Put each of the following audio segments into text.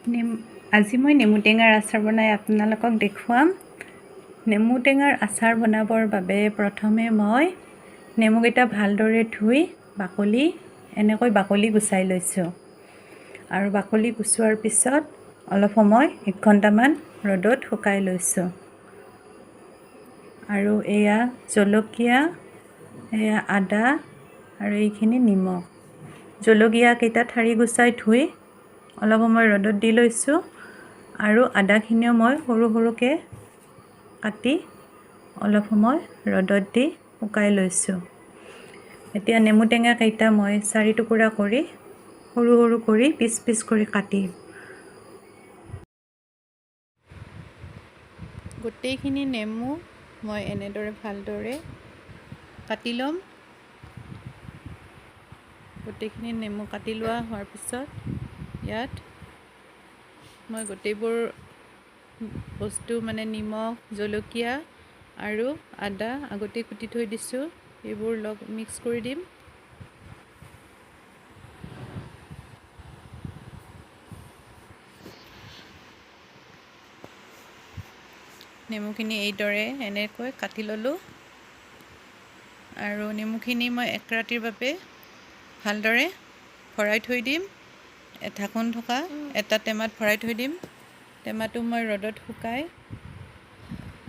আজি মই নেমু টেঙাৰ আচাৰ বনাই আপোনালোকক দেখুৱাম। নেমু টেঙাৰ আচাৰ বনাবৰ বাবে প্ৰথমে মই নেমুকেইটা ভালদৰে ধুই এনেকৈ বাকলি গুচাই লৈছোঁ। আৰু বাকলি গুচোৱাৰ পিছত অলপ সময় 1 ঘণ্টামান ৰ'দত শুকাই লৈছোঁ। আৰু এয়া জলকীয়া, এয়া আদা আৰু এইখিনি নিমখ। জলকীয়াকেইটা ঠাৰি গুচাই ধুই অলপ সময় ৰ'দত দি লৈছোঁ। আৰু আদাখিনিও মই সৰু সৰুকৈ কাটি অলপ সময় ৰ'দত দি শুকাই লৈছোঁ। এতিয়া নেমু টেঙাকেইটা মই 4 টুকুৰা কৰি সৰু সৰু কৰি পিচ পিচ কৰি কাটি গোটেইখিনি নেমু মই এনেদৰে ভালদৰে কাটি ল'ম। গোটেইখিনি নেমু কাটি লোৱা হোৱাৰ পিছত ইয়াত মই গোটেইবোৰ বস্তু নিমখ, জলকীয়া আৰু আদা আগতে কুটি থৈ দিছোঁ, এইবোৰ মিক্স কৰি দিম। নেমুখিনি এইদৰে এনেকৈ কাটি ল'লোঁ। আৰু নেমুখিনি মই 1 ৰাতিৰ বাবে ভালদৰে ভৰাই থৈ দিম। ঢাকোন থকা এটা টেমাত ভৰাই থৈ দিম। টেমাটো মই ৰ'দত শুকাই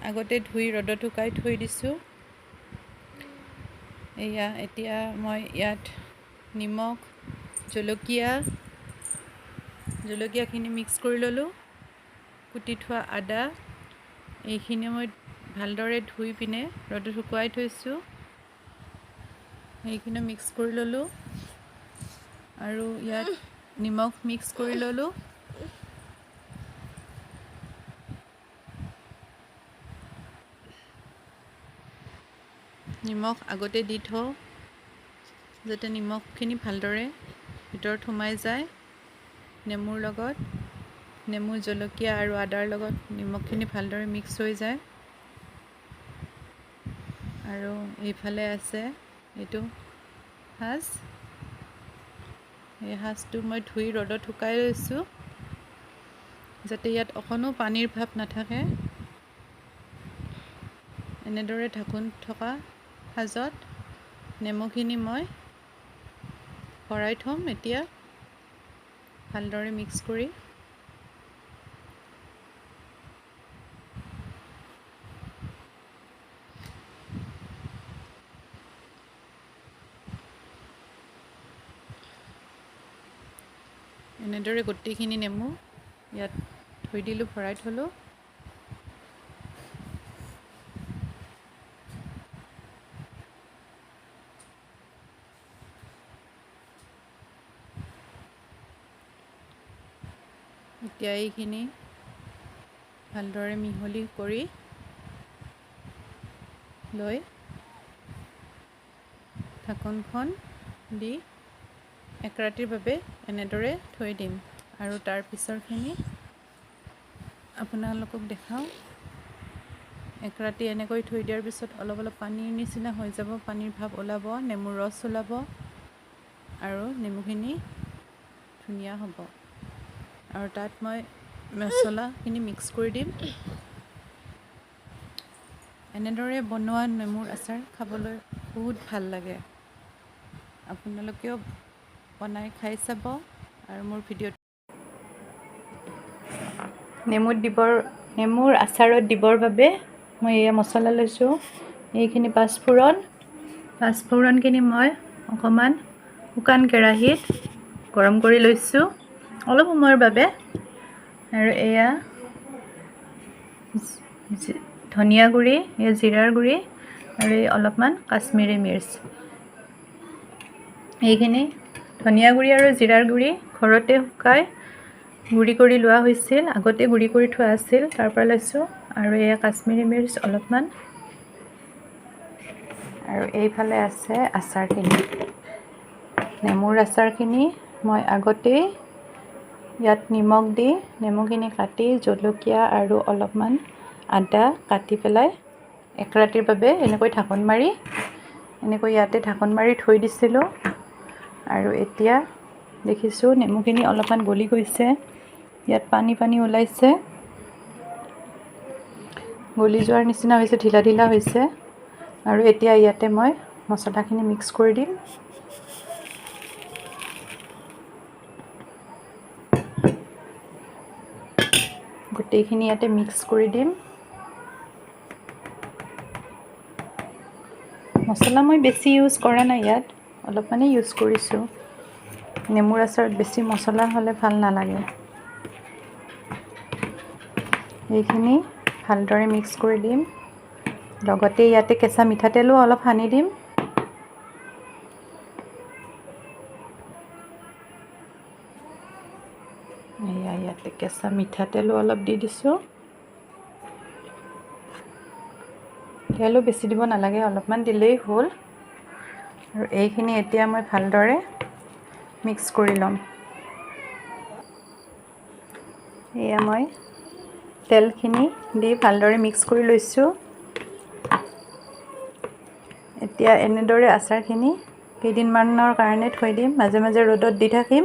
আগতে ধুই ৰ'দত শুকাই থৈ দিছোঁ। এতিয়া মই ইয়াত নিমখ, জলকীয়াখিনি মিক্স কৰি ল'লোঁ। কুটি থোৱা আদা এইখিনি মই ভালদৰে ধুই পিনে ৰ'দত শুকুৱাই থৈছোঁ, সেইখিনি মিক্স কৰি ল'লোঁ। আৰু ইয়াত নিমখ মিক্স কৰি ল'লোঁ। নিমখ আগতে দি থওঁ যাতে নিমখখিনি ভালদৰে ভিতৰত সোমাই যায়। নেমুৰ লগত নেমু, জলকীয়া আৰু আদাৰ লগত নিমখখিনি ভালদৰে মিক্স হৈ যায়। আৰু এইফালে আছে এইটো সাজ। এই সাজটো মই ধুই ৰ'দত শুকাই লৈছোঁ যাতে ইয়াত অকণো পানীৰ ভাৱ নাথাকে। এনেদৰে ঢাকোন থকা সাজত নেমুখিনি মই ভৰাই থ'ম। এতিয়া ভালদৰে মিক্স কৰি এনেদৰে গোটেইখিনি নেমু ইয়াত থৈ দিলোঁ, ভৰাই থ'লোঁ। এতিয়া এইখিনি ভালদৰে মিহলি কৰি লৈ ঢাকোনখন দি 1 ৰাতিৰ বাবে এনেদৰে থৈ দিম। আৰু তাৰ পিছৰখিনি আপোনালোকক দেখাওঁ। 1 ৰাতি এনেকৈ থৈ দিয়াৰ পিছত অলপ অলপ পানীৰ নিচিনা হৈ যাব, পানীৰ ভাৱ ওলাব, নেমুৰ ৰস ওলাব আৰু নেমুখিনি ধুনীয়া হ'ব। আৰু তাত মই মছলাখিনি মিক্স কৰি দিম। এনেদৰে বনোৱা নেমুৰ আচাৰ খাবলৈ বহুত ভাল লাগে। আপোনালোকেও বনাই খাই চাব। আৰু মোৰ ভিডিঅ'টো নেমুৰ আচাৰত দিবৰ বাবে মই এয়া মছলা লৈছোঁ। এইখিনি পাঁচফোৰণখিনি মই অকণমান শুকান কেৰাহীত গৰম কৰি লৈছোঁ অলপ সময়ৰ বাবে। আৰু এয়া ধনিয়া গুড়ি, এয়া জিৰাৰ গুড়ি আৰু এই অলপমান কাশ্মীৰী মিৰ্চ। এইখিনি ধনিয়া গুড়ি আৰু জিৰাৰ গুড়ি ঘৰতে শুকাই গুড়ি কৰি লোৱা হৈছিল, আগতে গুড়ি কৰি থোৱা আছিল, তাৰ পৰা লৈছোঁ। আৰু এয়া কাশ্মীৰী মিৰ্চ অলপমান। আৰু এইফালে আছে আচাৰখিনি। নেমুৰ আচাৰখিনি মই আগতেই ইয়াত নিমখ দি নেমুখিনি কাটি জলকীয়া আৰু অলপমান আদা কাটি পেলাই 1 ৰাতিৰ বাবে এনেকৈ ইয়াতে ঢাকোন মাৰি থৈ দিছিলোঁ। আৰু এতিয়া দেখিছোঁ নেমুখিনি অলপমান গলি গৈছে। ইয়াত পানী পানী ওলাইছে, গলি যোৱাৰ নিচিনা হৈছে, ঢিলা ঢিলা হৈছে। আৰু এতিয়া ইয়াতে মই মছলাখিনি মিক্স কৰি দিম। গোটেইখিনি ইয়াতে মিক্স কৰি দিম। মছলা মই বেছি ইউজ কৰা নাই ইয়াত, অলপমানেই ইউজ কৰিছোঁ। নেমুৰ আচাৰত বেছি মছলা হ'লে ভাল নালাগে। এইখিনি ভালদৰে মিক্স কৰি দিম। লগতে ইয়াতে কেঁচা মিঠাতেলো অলপ সানি দিম। ইয়াতে কেঁচা মিঠাতেলো অলপ দি দিছোঁ। তেলো বেছি দিব নালাগে, অলপমান দিলেই হ'ল। আৰু এইখিনি এতিয়া মই ভালদৰে মিক্স কৰি ল'ম। এয়া মই তেলখিনি দি ভালদৰে মিক্স কৰি লৈছোঁ। এতিয়া এনেদৰে আচাৰখিনি কেইদিনমানৰ কাৰণে থৈ দিম, মাজে মাজে ৰ'দত দি থাকিম।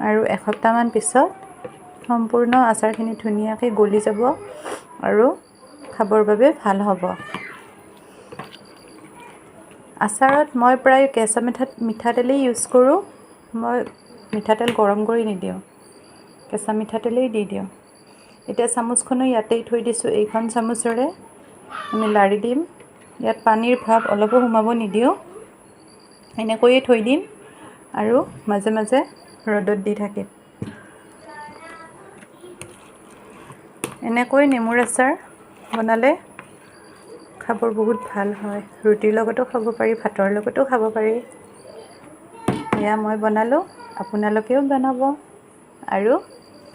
আৰু এসপ্তাহমান পিছত সম্পূৰ্ণ আচাৰখিনি ধুনীয়াকৈ গলি যাব আৰু খাবৰ বাবে ভাল হ'ব। আচাৰত মই প্ৰায় কেঁচা মিঠাতেলেই ইউজ কৰোঁ। মই মিঠাতেল গৰম কৰি নিদিওঁ, কেঁচা মিঠাতেলেই দি দিওঁ। এতিয়া চামুচখনো ইয়াতেই থৈ দিছোঁ, এইখন চামুচেৰে আমি লাৰি দিম। ইয়াত পানীৰ ভাৱ অলপো সোমাব নিদিওঁ, এনেকৈয়ে থৈ দিম আৰু মাজে মাজে ৰ'দত দি থাকিম। এনেকৈ নেমুৰ আচাৰ বনালে খাবৰ বহুত ভাল হয়। ৰুটিৰ লগতো খাব পাৰি, ভাতৰ লগতো খাব পাৰি। এয়া মই বনালোঁ, আপোনালোকেও বনাব আৰু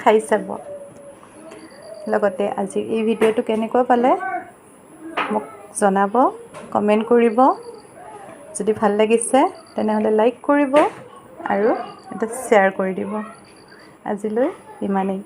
খাই চাব। লগতে আজিৰ এই ভিডিঅ'টো কেনেকুৱা পালে মোক জনাব, কমেণ্ট কৰিব। যদি ভাল লাগিছে তেনেহ'লে লাইক কৰিব আৰু এটা শ্বেয়াৰ কৰি দিব। আজিলৈ ইমানেই।